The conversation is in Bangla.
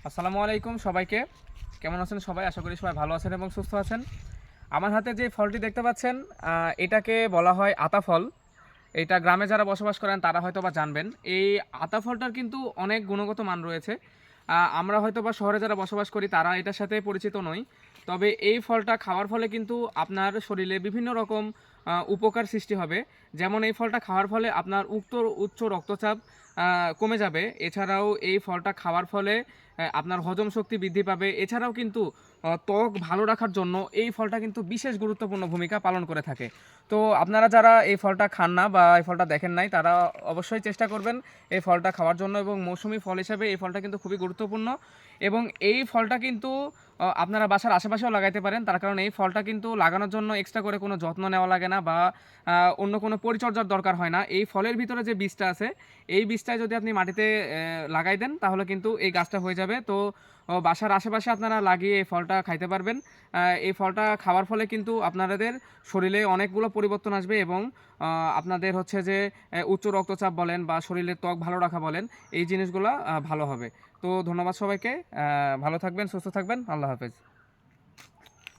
আসসালামু আলাইকুম সবাইকে। কেমন আছেন সবাই? আশা করি সবাই ভালো আছেন এবং সুস্থ আছেন। আমার হাতে যে ফলটি দেখতে পাচ্ছেন, এটাকে বলা হয় আতা ফল। এটা গ্রামে যারা বসবাস করেন তারা হয়তোবা জানবেন। এই আতা ফলটার কিন্তু অনেক গুণগত মান রয়েছে। আমরা হয়তোবা শহরে যারা বসবাস করি তারা এটার সাথে পরিচিত নই। তবে এই ফলটা খাওয়ার ফলে কিন্তু আপনার শরীরে বিভিন্ন রকম উপকার সৃষ্টি হবে। যেমন এই ফলটা খাওয়ার ফলে আপনার উচ্চ রক্তচাপ কমে যাবে। এছাড়াও এই ফলটা খাওয়ার ফলে আপনার হজম শক্তি বৃদ্ধি পাবে। এছাড়াও কিন্তু ত্বক ভালো রাখার জন্য এই ফলটা কিন্তু বিশেষ গুরুত্বপূর্ণ ভূমিকা পালন করে থাকে। তো আপনারা যারা এই ফলটা খান না বা এই ফলটা দেখেন নাই তারা অবশ্যই চেষ্টা করবেন এই ফলটা খাওয়ার জন্য এবং মৌসুমী ফল হিসেবে এই ফলটা কিন্তু খুবই গুরুত্বপূর্ণ এবং এই ফলটা কিন্তু আপনারা বাসার আশেপাশেও লাগাইতে পারেন। তার কারণ এই ফলটা কিন্তু লাগানোর জন্য এক্সট্রা করে কোনো যত্ন নেওয়া লাগে না বা অন্য কোনো পরিচর্যার দরকার হয় না। এই ফলের ভিতরে যে বীজটা আছে, এই বীজটাই যদি আপনি মাটিতে লাগাই দেন তাহলে কিন্তু এই গাছটা হয়ে যাবে। তো বাসার আশেপাশে আপনারা লাগিয়ে এই ফলটা খাইতে পারবেন। এই ফলটা খাওয়ার ফলে কিন্তু আপনাদের শরীরে অনেকগুলো পরিবর্তন আসবে এবং আপনাদের হচ্ছে যে উচ্চ রক্তচাপ বলেন বা শরীরের ত্বক ভালো রাখা বলেন, এই জিনিসগুলা ভালো হবে। তো ধন্যবাদ সবাইকে। ভালো থাকবেন, সুস্থ থাকবেন। আল্লাহ হাফেজ।